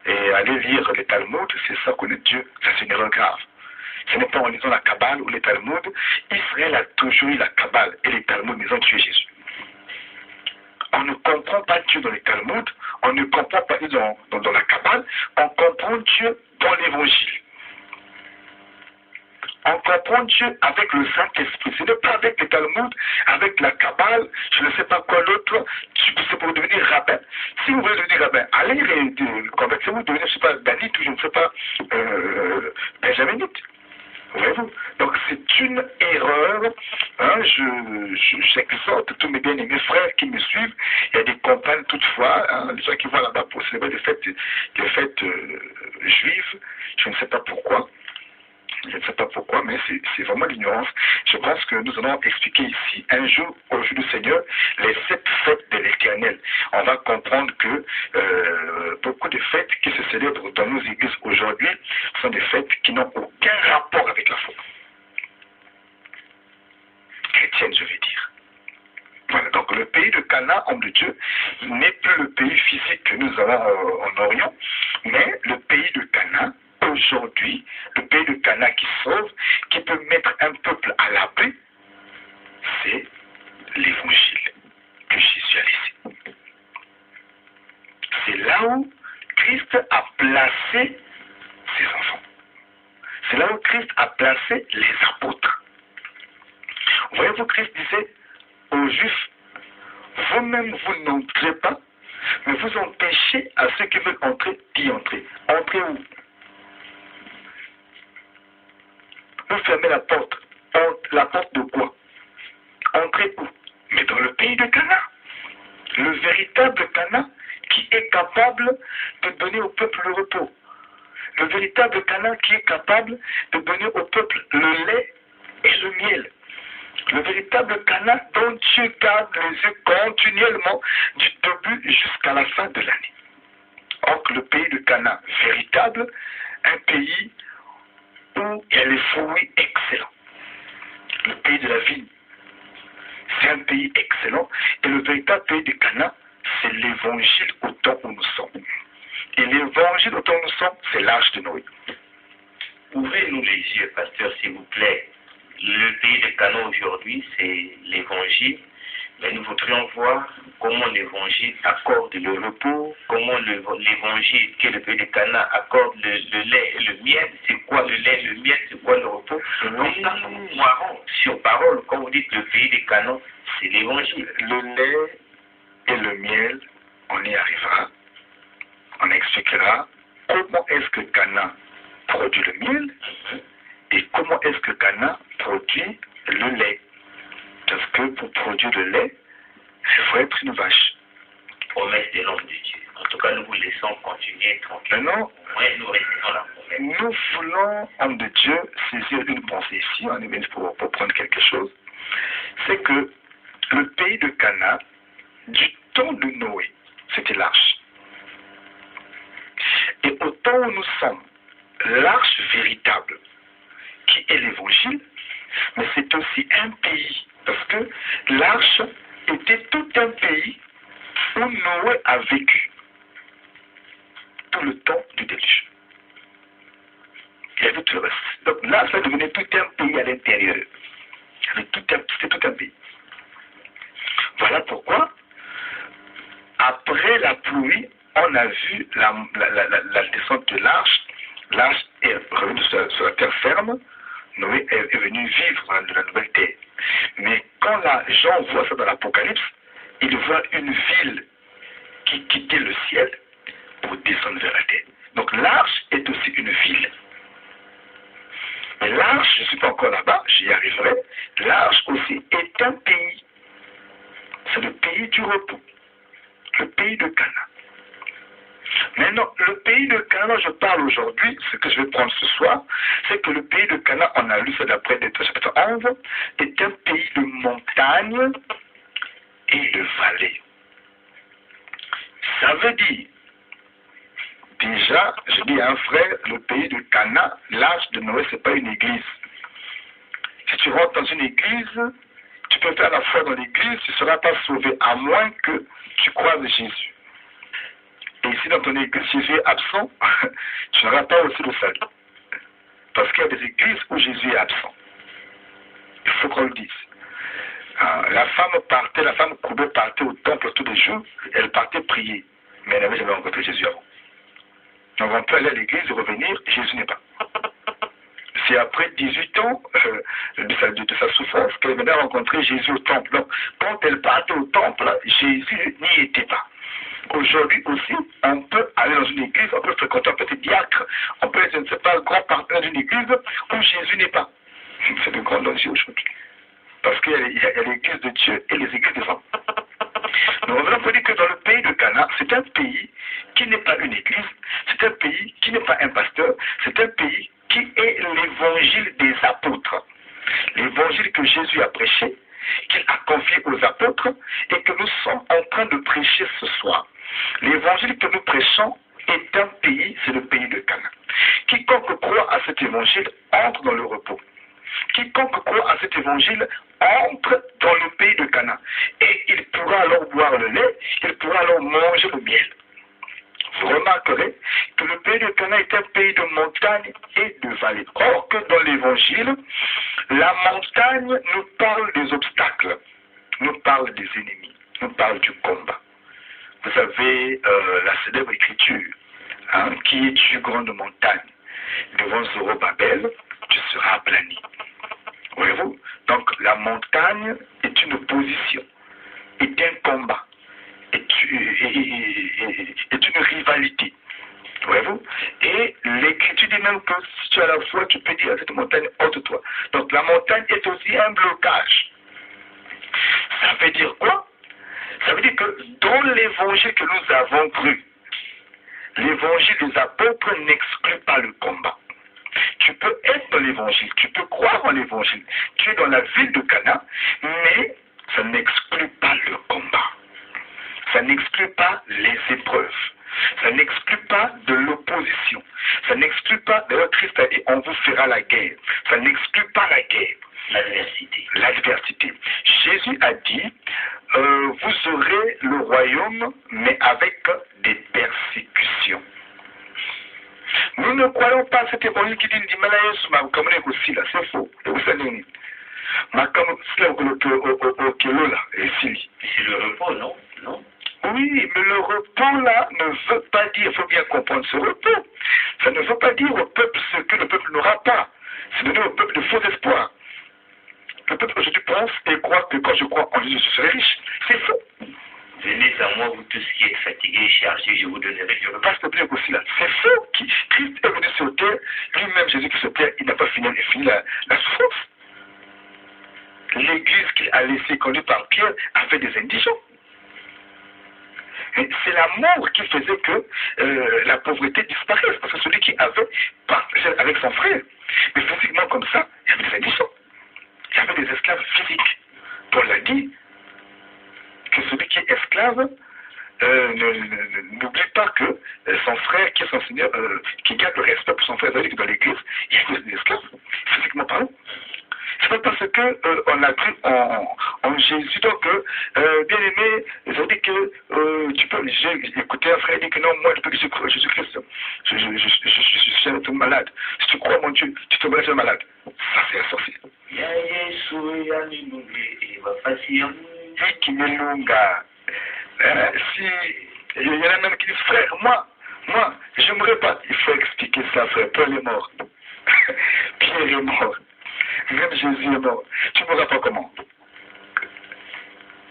et aller lire les Talmuds, c'est ça connaître Dieu. Ça, c'est une erreur grave. Ce n'est pas en lisant la Kabbale ou les Talmuds. Israël a toujours eu la Kabbale et les Talmuds, ils ont tué Jésus. On ne comprend pas Dieu dans les Talmuds, on ne comprend pas Dieu dans la Kabbale, on comprend Dieu dans l'Évangile. On comprend Dieu avec le Saint-Esprit. Ce n'est pas avec les Talmuds, avec la Kabbale, je ne sais pas quoi d'autre, c'est pour devenir rabbin. Si vous voulez devenir rabbin, allez convertissez-vous, devenez, je ne sais pas, Danite ou je ne sais pas, Benjaminite. Voyez-vous? Donc c'est une erreur. Hein, j'exhorte tous mes bien-aimés frères qui me suivent. Il y a des campagnes toutefois, hein, les gens qui vont là-bas pour célébrer des fêtes juives. Je ne sais pas pourquoi. Je ne sais pas pourquoi, mais c'est vraiment l'ignorance. Je pense que nous allons expliquer ici, un jour, au jour du Seigneur, les 7 fêtes de l'Éternel. On va comprendre que beaucoup de fêtes qui se célèbrent dans nos églises aujourd'hui sont des fêtes qui n'ont aucun rapport avec la foi chrétienne, je vais dire. Voilà, donc le pays de Canaan, homme de Dieu, n'est plus le pays physique que nous avons en Orient, mais le pays de Canaan, aujourd'hui, le pays de Canaan qui sauve, qui peut mettre un peuple à l'abri, c'est l'évangile que Jésus a laissé. C'est là où Christ a placé ses enfants. où Christ a placé les apôtres. Voyez-vous, Christ disait aux Juifs, vous-même vous n'entrez pas, mais vous empêchez à ceux qui veulent entrer d'y entrer. Entrez où? Vous fermez la porte. La porte de quoi? Entrez où? Mais dans le pays de Cana. Le véritable Cana qui est capable de donner au peuple le repos. Le véritable Cana qui est capable de donner au peuple le lait et le miel. Le véritable Cana dont Dieu garde les yeux continuellement du début jusqu'à la fin de l'année. Or que le pays de Cana véritable, un pays où il y a les fruits excellents. Le pays de la vigne, c'est un pays excellent. Et le véritable pays de Cana, c'est l'évangile au temps où nous sommes. Et l'évangile au temps où nous sommes, c'est l'Arche de Noé. Ouvrez-nous les yeux, pasteur, s'il vous plaît. Le pays de Cana aujourd'hui, c'est l'évangile. Mais nous voudrions voir comment l'évangile accorde le repos, comment l'évangile qui est le pays de Cana accorde le lait et le miel. C'est quoi le lait et le miel? C'est quoi le repos? Comme ça, nous moirons sur parole. Quand vous dites le pays de Cana, c'est l'évangile. Le lait et le miel, on y arrivera. On expliquera comment est-ce que Cana produit le miel et comment est-ce que Cana produit le lait. Parce que pour produire le lait, il faut être une vache. Promesse de l'homme de Dieu. En tout cas, nous vous laissons continuer tranquille. Maintenant, nous restons la promesse. Nous voulons, homme de Dieu, saisir une pensée ici, on est venu pour prendre quelque chose. C'est que le pays de Cana, du temps de Noé, c'était l'arche. Et au temps où nous sommes, l'arche véritable, qui est l'évangile, mais c'est aussi un pays. Parce que l'arche était tout un pays où Noé a vécu tout le temps du déluge. Il y avait tout le reste. Donc là, ça devenait tout un pays à l'intérieur. C'était tout un pays. Voilà pourquoi, après la pluie, on a vu la descente de l'arche. L'arche est revenue sur la terre ferme. Noé est venu vivre dans la nouvelle terre. Mais quand les gens voient ça dans l'Apocalypse, ils voient une ville qui quittait le ciel pour descendre vers la terre. Donc l'arche est aussi une ville. Mais l'arche, je ne suis pas encore là-bas, j'y arriverai. L'arche aussi est un pays. C'est le pays du repos. Le pays de Cana. Maintenant, le pays de Cana, je parle aujourd'hui, ce que je vais prendre ce soir, c'est que le pays de Cana, on a lu ça d'après Détroit chapitre 11, est un pays de montagne et de vallée. Ça veut dire, déjà, je dis à un frère, le pays de Cana, l'arche de Noé, ce n'est pas une église. Si tu rentres dans une église, tu peux faire la foi dans l'église, tu ne seras pas sauvé, à moins que tu croises Jésus. Et si dans ton église Jésus est absent, tu n'auras pas aussi le salut. Parce qu'il y a des églises où Jésus est absent. Il faut qu'on le dise. La femme courbée partait au temple tous les jours, elle partait prier. Mais elle n'avait jamais rencontré Jésus avant. Donc on peut aller à l'église et revenir, Jésus n'est pas. C'est après 18 ans de sa souffrance qu'elle venait rencontrer Jésus au temple. Donc quand elle partait au temple, Jésus n'y était pas. Aujourd'hui aussi, on peut aller dans une église, on peut fréquenter un petit diacre, on peut être, je ne sais pas, grand partenaire d'une église où Jésus n'est pas. C'est de grand danger aujourd'hui. Parce qu'il y a l'église de Dieu et les églises des hommes. Donc on peut dire que dans le pays de Cana, c'est un pays qui n'est pas une église, c'est un pays qui n'est pas un pasteur, c'est un pays qui est l'évangile des apôtres. L'évangile que Jésus a prêché, qu'il a confié aux apôtres et que nous sommes en train de prêcher ce soir. L'évangile que nous prêchons est un pays, c'est le pays de Cana. Quiconque croit à cet évangile entre dans le repos. Quiconque croit à cet évangile entre dans le pays de Cana. Et il pourra alors boire le lait, il pourra alors manger le miel. Vous remarquerez que le pays de Cana est un pays de montagne et de vallée. Or que dans l'évangile, la montagne nous parle des obstacles, nous parle des ennemis, nous parle du combat. Vous avez la célèbre écriture, qui est une grande montagne devant Zorobabel. aplani. Voyez-vous? Donc la montagne est une position, est un combat, est une rivalité. Voyez-vous? Et l'Écriture dit même que si tu as la foi, tu peux dire à cette montagne, ôte-toi. Donc la montagne est aussi un blocage. Ça veut dire quoi? Ça veut dire que dans l'évangile que nous avons cru, l'évangile des apôtres n'exclut pas le combat. Tu peux être dans l'évangile, tu peux croire en l'évangile, tu es dans la ville de Cana, mais ça n'exclut pas le combat. Ça n'exclut pas les épreuves. Ça n'exclut pas de l'opposition. Ça n'exclut pas, d'ailleurs Christ a dit, on vous fera la guerre. Ça n'exclut pas la guerre. L'adversité. L'adversité. Jésus a dit, vous aurez le royaume, mais avec des persécutions. Nous ne croyons pas à cet évangile qui dit, c'est faux. C'est le repos, non? Non? Oui, mais le repos là ne veut pas dire, il faut bien comprendre ce repos. Ça ne veut pas dire au peuple ce que le peuple n'aura pas. C'est donner au peuple de faux espoirs. Le peuple aujourd'hui pense et croit que quand je crois en Jésus, je serai riche. C'est faux. Venez à moi, vous tous qui êtes fatigués et chargés, je vous donnerai du repos. Parce que aussi là, c'est faux. Christ est venu sur terre, lui-même Jésus qui sur terre, il n'a pas fini la souffrance. L'église qu'il a laissée conduite par Pierre avait des indigents. C'est l'amour qui faisait que la pauvreté disparaisse. Parce que celui qui avait partagé avec son frère, mais physiquement comme ça, il y avait des indigents. Il y avait des esclaves physiques. Paul l'a dit, que celui qui est esclave n'oublie pas que son frère, qui est son seigneur, qui garde le respect pour son frère, c'est-à-dire que dans l'église, il y a des esclaves, physiquement parlant. C'est pas parce que on a cru en Jésus, donc bien aimé, ça veut dire que tu peux. J'ai écouté un frère dire que non, moi depuis que je crois en Jésus-Christ, je suis un homme malade. Si tu crois mon Dieu, tu te malades malade. Ça c'est un sorcier. Qui me lunga. Si il y en a même qui disent frère, moi, j'aimerais pas. Il faut expliquer ça, frère. Paul est mort. Pierre est mort. Même Jésus est mort. Tu ne pourras pas comment?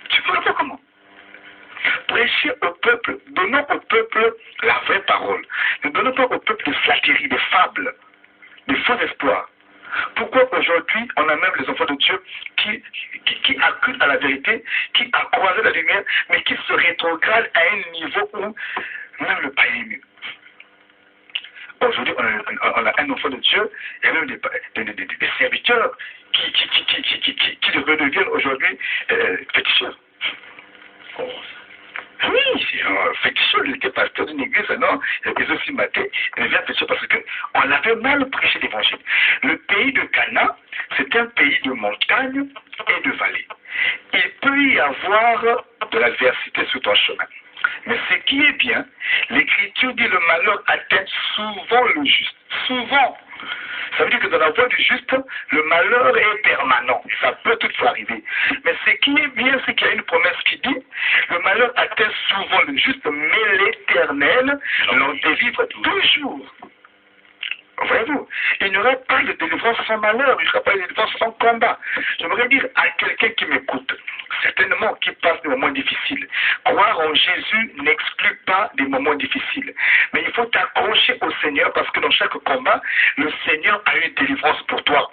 Tu ne pourras pas comment? Prêcher au peuple, donnons au peuple la vraie parole. Ne donnons pas au peuple des flatteries, des fables, des faux espoirs. Pourquoi aujourd'hui on a même les enfants de Dieu qui acculent à la vérité, qui a croisé la lumière, mais qui se rétrogradent à un niveau où même le païen est mieux. Aujourd'hui, on a un enfant de Dieu, et même des serviteurs qui redeviennent aujourd'hui féticheurs. Oui, c'est un féticheur, il était pasteur d'une église, non, il était aussi maté, il devient féticheur parce qu'on avait mal prêché l'évangile. Le pays de Cana, c'est un pays de montagne et de vallée. Il peut y avoir de l'adversité sur ton chemin. Mais ce qui est bien, l'Écriture dit le malheur atteint souvent le juste. Souvent. Ça veut dire que dans la voie du juste, le malheur est permanent. Et ça peut toutefois arriver. Mais ce qui est bien, c'est qu'il y a une promesse qui dit le malheur atteint souvent le juste, mais l'Éternel l'en délivre toujours. Voyez-vous, il n'y aura pas de délivrance sans malheur, il n'y aura pas de délivrance sans combat. J'aimerais dire à quelqu'un qui m'écoute, certainement qui passe des moments difficiles, croire en Jésus n'exclut pas des moments difficiles. Mais il faut t'accrocher au Seigneur parce que dans chaque combat, le Seigneur a une délivrance pour toi.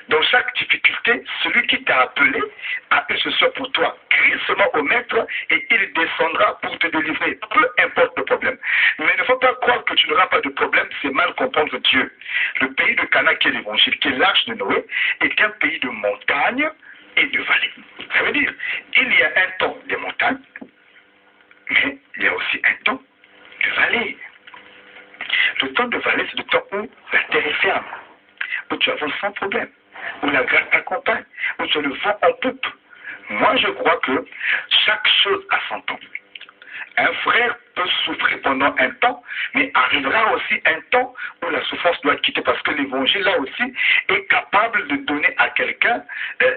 Dans chaque difficulté, celui qui t'a appelé a une solution pour toi. Crie seulement au maître et il descendra pour te délivrer, peu importe le problème. Mais il ne faut pas croire que tu n'auras pas de problème, c'est mal comprendre Dieu. Le pays de Cana, qui est l'évangile, qui est l'arche de Noé, est un pays de montagne et de vallée. Ça veut dire, il y a un temps de montagne, mais il y a aussi un temps de vallée. Le temps de vallée, c'est le temps où la terre est ferme, où tu avances sans problème, où la grâce t'accompagne, où tu as le vent en poupe. Moi, je crois que chaque chose a son temps. Un frère peut souffrir pendant un temps, mais arrivera aussi un temps où la souffrance doit quitter, parce que l'évangile, là aussi, est capable de donner à quelqu'un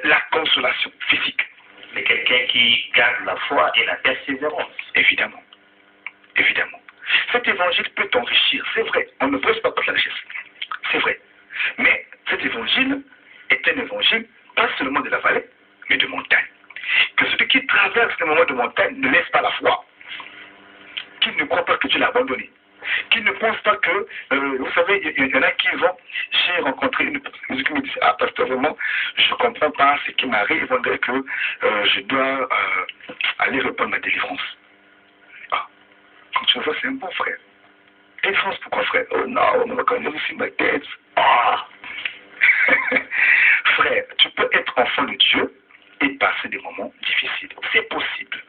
la consolation physique. Mais quelqu'un qui garde la foi et la persévérance. Évidemment. Évidemment. Cet évangile peut t'enrichir, c'est vrai. On ne presse pas contre la richesse. C'est vrai. Mais cet évangile est un évangile pas seulement de la vallée, mais de montagne. Que celui qui traverse les moments de montagne ne laisse pas la foi. Qu'il ne croit pas que Dieu l'a abandonné. Qu'il ne pense pas que, vous savez, il y en a qui vont, j'ai rencontré une personne qui me dit, ah pasteur, vraiment, je ne comprends pas ce qui m'arrive, ils vont dire que je dois aller répondre ma délivrance. Ah, quand tu vois, c'est un bon frère. Délivrance, pourquoi frère? Oh non, on va quand même aussi ma tête. Ah. Frère, tu peux être enfant de Dieu et passer des moments difficiles. C'est possible.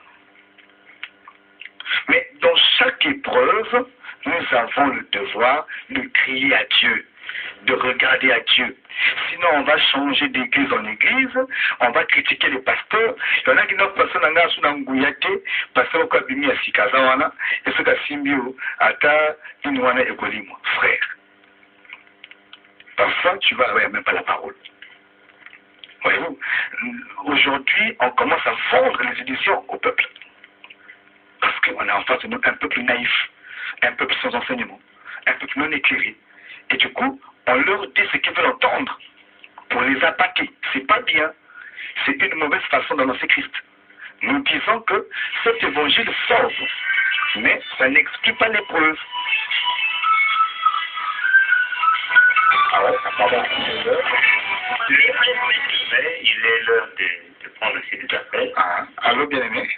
Mais dans chaque épreuve, nous avons le devoir de crier à Dieu, de regarder à Dieu. Sinon, on va changer d'église en église, on va critiquer les pasteurs. Il y en a qui n'ont pas personne en sous n'angouyate, pasteur quoi bimi à Sikazawana, et ce qu'a simbio, ata inwana ekolimo, frère. Parfois, tu vas avoir même pas la parole. Voyez-vous, aujourd'hui, on commence à vendre les éditions au peuple. Parce qu'on a en face de nous un peuple naïf, un peuple sans enseignement, un peuple non éclairé. Et du coup, on leur dit ce qu'ils veulent entendre pour les attaquer. C'est pas bien. C'est une mauvaise façon d'annoncer Christ. Nous disons que cet évangile sauve, mais ça n'exclut pas l'épreuve. Ah ouais, pardon. Il est l'heure de prendre aussi des appels. Ah, allô, bien-aimé?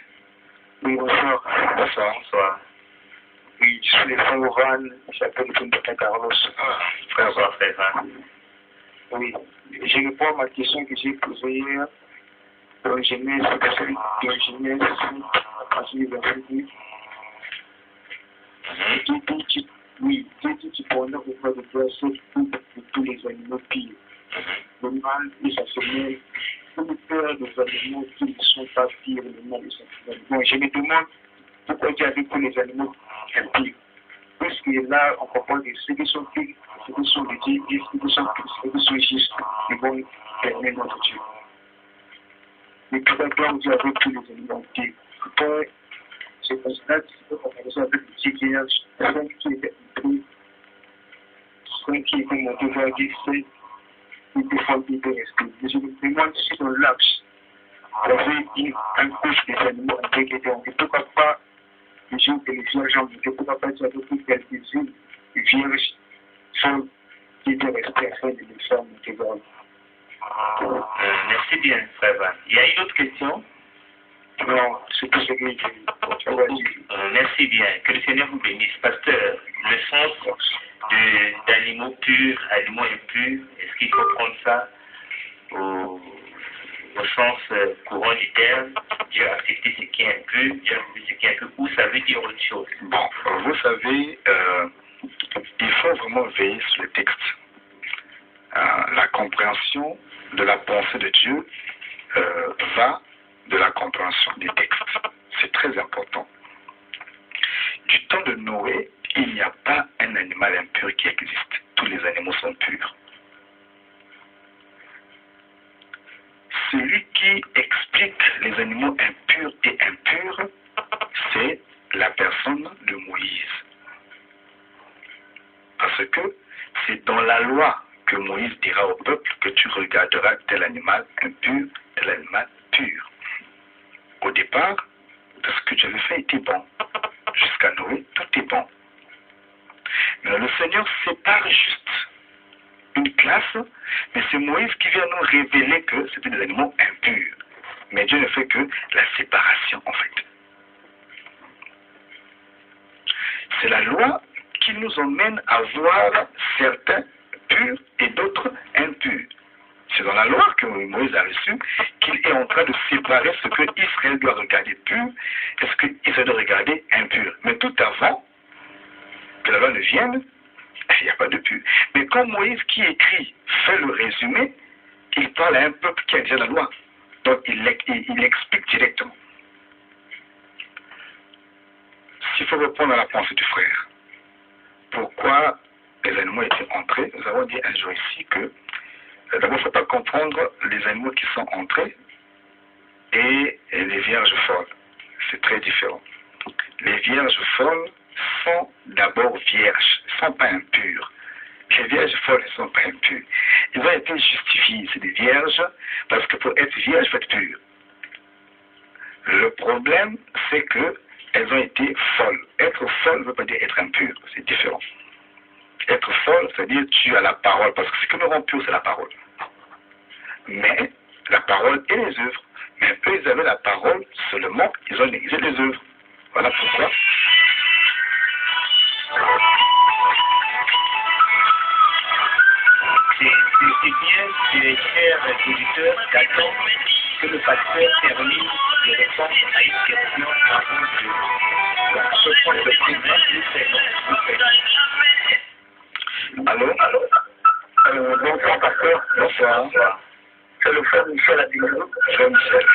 Oui, bonsoir. Bonsoir. Bonsoir. Oui, je suis le frère Oran, j'appelle le Punta Carlos. Ah, Frère, bonsoir, frère. Oui, je réponds à ma question que j'ai posée hier. Dans Genèse, à partir du verset 10. Oui, Dieu dit tu prendras auprès de toi sauf de tous les animaux pires. Le mal et sa semelle, pour le peur des animaux qui ne sont pas pires, le mal et sa semelle. Bon, je me demande pourquoi Dieu a dit pour les animaux impurs. Puisque là, on comprend que ceux qui sont pires, ceux qui sont dédiés, ceux qui sont pires, ceux qui sont justes, ils vont aimer notre Dieu. Mais pourquoi Dieu a dit tous les animaux pires? Pourquoi je constate que comparaison avec le petit vierge, quelqu'un qui était impur, quelqu'un qui était mon devoir d'essai, il défend de rester. Mais je me demande si dans l'axe, il y avait un couche des animaux intégrés. Pourquoi pas les jours que les vierges ont dit, pourquoi pas dire que quelques-unes, les vierges sont qui étaient restées à faire des femmes intégrales. Merci bien, frère Van. Il y a une autre question? Non, c'est tout ce que j'ai dit. Merci bien. Que le Seigneur vous bénisse. Pasteur, le sens d'animaux purs, animaux impurs, est-ce qu'il faut prendre ça au sens courant du terme? Dieu a accepté ce qui est impur, Dieu a accepté ce qui est impur, ou ça veut dire autre chose? Bon, vous savez, il faut vraiment veiller sur le texte. La compréhension de la pensée de Dieu va de la compréhension des textes. C'est très important. Du temps de Noé, il n'y a pas un animal impur qui existe. Tous les animaux sont purs. Celui qui explique les animaux impurs et impurs, c'est la personne de Moïse. Parce que c'est dans la loi que Moïse dira au peuple que tu regarderas tel animal impur, tel animal pur. Au départ, tout ce que Dieu avait fait était bon. Jusqu'à Noé, tout est bon. Mais le Seigneur sépare juste une classe, mais c'est Moïse qui vient nous révéler que c'était des animaux impurs. Mais Dieu ne fait que la séparation, en fait. C'est la loi qui nous emmène à voir certains purs et d'autres impurs. C'est dans la loi que Moïse a reçu qu'il est en train de séparer ce que Israël doit regarder pur et ce que Israël doit regarder impur. Mais tout avant que la loi ne vienne, il n'y a pas de pur. Mais quand Moïse qui écrit fait le résumé, il parle à un peuple qui a déjà la loi. Donc il explique directement. S'il faut répondre à la pensée du frère, pourquoi les animaux étaient entrés, nous avons dit un jour ici que d'abord, il ne faut pas confondre les animaux qui sont entrés et les vierges folles. C'est très différent. Les vierges folles sont d'abord vierges, ne sont pas impures. Les vierges folles ne sont pas impures. Il ils ont été justifiés, c'est des vierges, parce que pour être vierge, il faut être pur. Le problème, c'est que elles ont été folles. Être folle ne veut pas dire être impur, c'est différent. Être folle, c'est-à-dire tu as la parole, parce que ce que nous rend pur, c'est la parole. Mais la parole et les œuvres. Mais eux, ils avaient la parole seulement, ils ont négligé les œuvres. Voilà pourquoi. C'est bien, les chers auditeurs, d'attendre que le pasteur termine de répondre à une question avant de ce point de Allô? Bonsoir, pasteur. Bonsoir. C'est le frère Michel à Bignou. Frère Michel.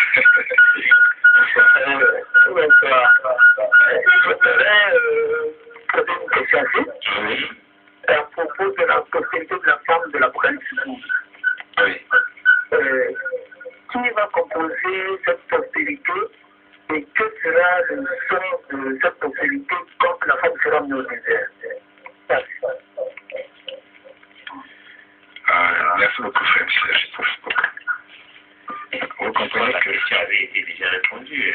Bonsoir. Je voudrais poser une question Oui. à propos de la postérité de la femme de la Bresse. Oui. Qui va composer cette postérité et que sera le son de cette postérité quand la femme sera mise au désert? Merci. Merci beaucoup, frère Michel. Vous comprenez la que, question avait été déjà répondue.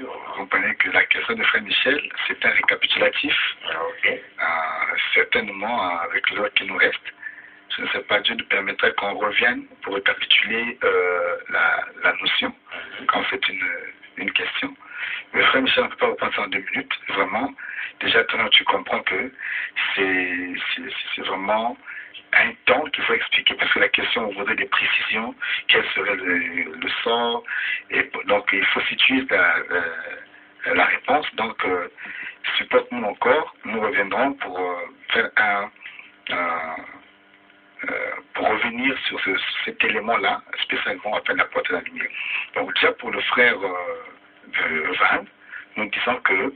vous comprenez que la question de frère Michel, c'est un récapitulatif. Ok. Certainement, avec l'heure qui nous reste, je ne sais pas, Dieu nous permettrait qu'on revienne pour récapituler la notion, quand c'est une question. Mais frère Michel, on ne peut pas reprendre ça en 2 minutes. Vraiment, déjà, maintenant, tu comprends que c'est vraiment un temps qu'il faut expliquer, parce que la question, on voudrait des précisions, quel serait le sort, et donc il faut situer la réponse. Donc, supporte-nous encore, nous reviendrons pour faire pour revenir sur cet élément-là, spécialement après la porte de la lumière. Donc, déjà pour le frère Van, nous disons que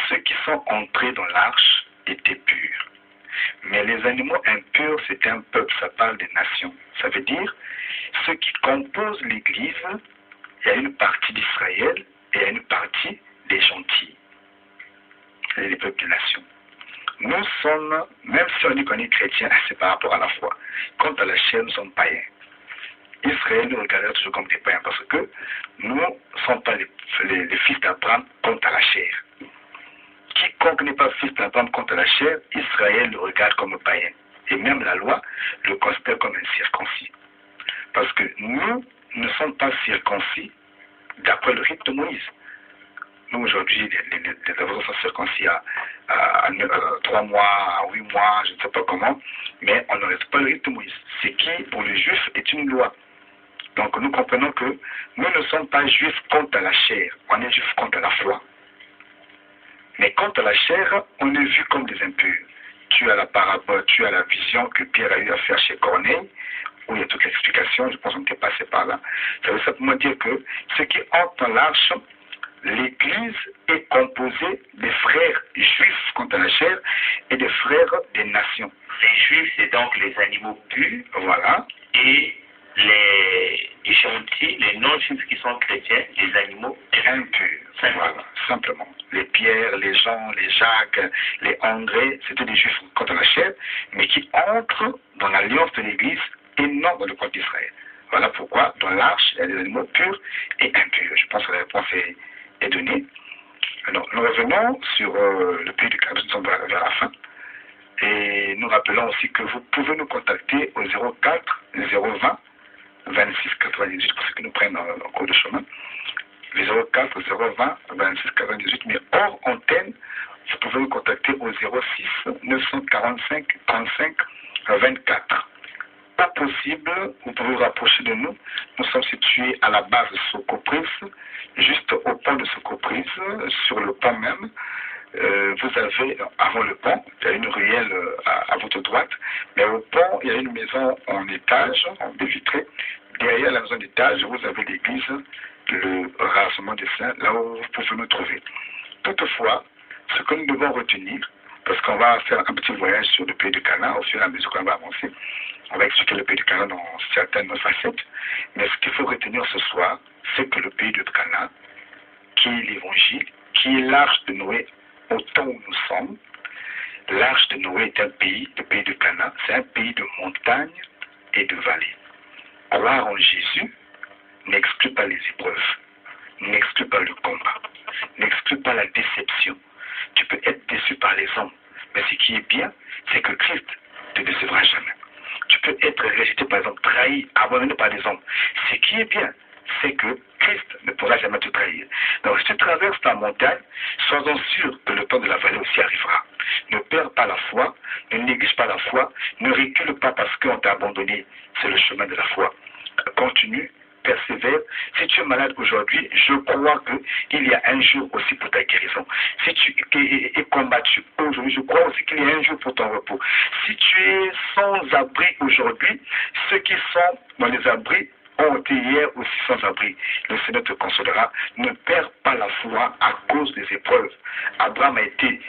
ceux qui sont entrés dans l'arche étaient purs. Mais les animaux impurs, c'est un peuple, ça parle des nations. Ça veut dire, ceux qui composent l'Église, il y a une partie d'Israël et il y a une partie des gentils. C'est les peuples des nations. Nous sommes, même si on dit qu'on est chrétien, c'est par rapport à la foi. Quant à la chair, nous sommes païens. Israël nous regardera toujours comme des païens parce que nous ne sommes pas les fils d'Abraham quant à la chair. Quiconque n'est pas fils d'Abraham quant à la chair, Israël le regarde comme païen. Et même la loi le considère comme un circoncis. Parce que nous ne sommes pas circoncis d'après le rite de Moïse. Nous, aujourd'hui, les Hébreux sont circoncis à 3 mois, à 8 mois, je ne sais pas comment, mais on ne reste pas le rite de Moïse. Ce qui, pour les Juifs, est une loi. Donc, nous comprenons que nous ne sommes pas Juifs contre la chair, on est Juifs contre la foi. Mais quant à la chair, on est vu comme des impurs. Tu as la parabole, tu as la vision que Pierre a eu à faire chez Corneille, où il y a toute l'explication, je pense qu'on était passé par là. Ça veut simplement dire que ceux qui entrent dans l'arche, l'Église est composée des frères juifs contre la chair et des frères des nations. Les juifs, c'est donc les animaux purs. Voilà. Et les gentils, les non-juifs qui sont chrétiens, les animaux impurs. Voilà, simplement. Les Pierre, les Jean, les Jacques, les André, c'était des juifs contre la chair, mais qui entrent dans l'alliance de l'Église et non dans le peuple d'Israël. Voilà pourquoi, dans l'arche, il y a des animaux purs et impurs. Je pense que la réponse est donnée. Alors, nous revenons sur le pays du Canada, nous sommes vers la fin. Et nous rappelons aussi que vous pouvez nous contacter au 04 020 26 98 pour ceux qui nous prennent en cours de chemin. Les 04 020 26 98, mais hors antenne, vous pouvez nous contacter au 06 945 35 24. Pas possible, vous pouvez vous rapprocher de nous. Nous sommes situés à la base de Socopris, juste au pont de Socopris, sur le pont même. Vous avez, avant le pont, il y a une ruelle à votre droite, mais au pont, il y a une maison en étage, en baie vitrée. Derrière la maison d'étage, vous avez l'église, le rassemblement des saints, là où vous pouvez nous trouver. Toutefois, ce que nous devons retenir, parce qu'on va faire un petit voyage sur le pays du Canaan, au fur et à mesure qu'on va avancer, on va expliquer le pays du Canaan dans certaines facettes, mais ce qu'il faut retenir ce soir, c'est que le pays du Canaan, qui est l'évangile, qui est l'arche de Noé, au temps où nous sommes, L'arche de Noé est un pays, le pays de Canaan, c'est un pays de montagnes et de vallées. Croire en Jésus n'exclut pas les épreuves, n'exclut pas le combat, n'exclut pas la déception. Tu peux être déçu par les hommes, mais ce qui est bien, c'est que Christ ne te décevra jamais. Tu peux être rejeté, par exemple, trahi, abandonné par les hommes. Ce qui est bien, c'est que Christ ne pourra jamais te trahir. Donc, si tu traverses ta montagne, sois-en sûr que le temps de la vallée aussi arrivera. Ne perds pas la foi, ne néglige pas la foi, ne recule pas parce qu'on t'a abandonné. C'est le chemin de la foi. Continue, persévère. Si tu es malade aujourd'hui, je crois qu'il y a un jour aussi pour ta guérison. Si tu es combattu aujourd'hui, je crois aussi qu'il y a un jour pour ton repos. Si tu es sans abri aujourd'hui, ceux qui sont dans les abris ont été hier aussi sans abri. Le Seigneur te consolera. Ne perds pas la foi à cause des épreuves. Abraham a été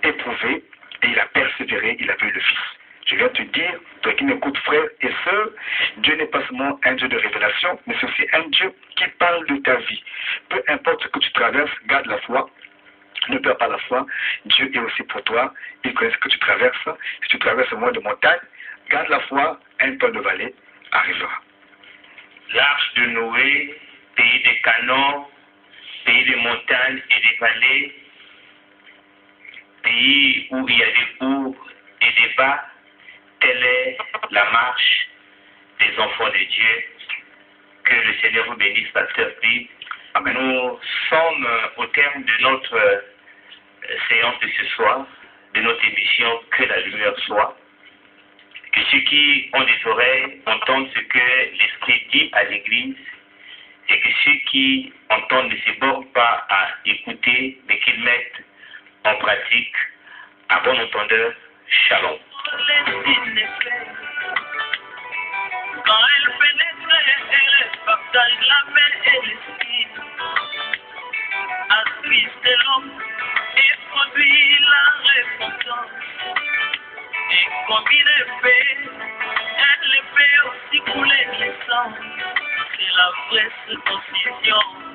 éprouvé et il a persévéré, il a vu le Fils. Je viens te dire, toi qui m'écoutes, frères et sœurs, Dieu n'est pas seulement un Dieu de révélation, mais c'est aussi un Dieu qui parle de ta vie. Peu importe ce que tu traverses, garde la foi. Ne perds pas la foi. Dieu est aussi pour toi. Il connaît ce que tu traverses. Si tu traverses un mois de montagne, garde la foi. Un temps de vallée arrivera. L'arche de Noé, pays des Canaan, pays des montagnes et des vallées, pays où il y a des hauts et des bas, telle est la marche des enfants de Dieu. Que le Seigneur vous bénisse, pasteur P. Nous sommes au terme de notre séance de ce soir, de notre émission Que la lumière soit. Que ceux qui ont des oreilles entendent ce que l'Esprit dit à l'Église et que ceux qui entendent ne se bornent pas à écouter, mais qu'ils mettent en pratique. À bon entendeur, shalom. Quand elle pénètre, elle partage la paix et l'esprit. Assiste l'homme et produit la repentance. Et comme il est fait, elle fait aussi couler les sangs. C'est la vraie circoncision.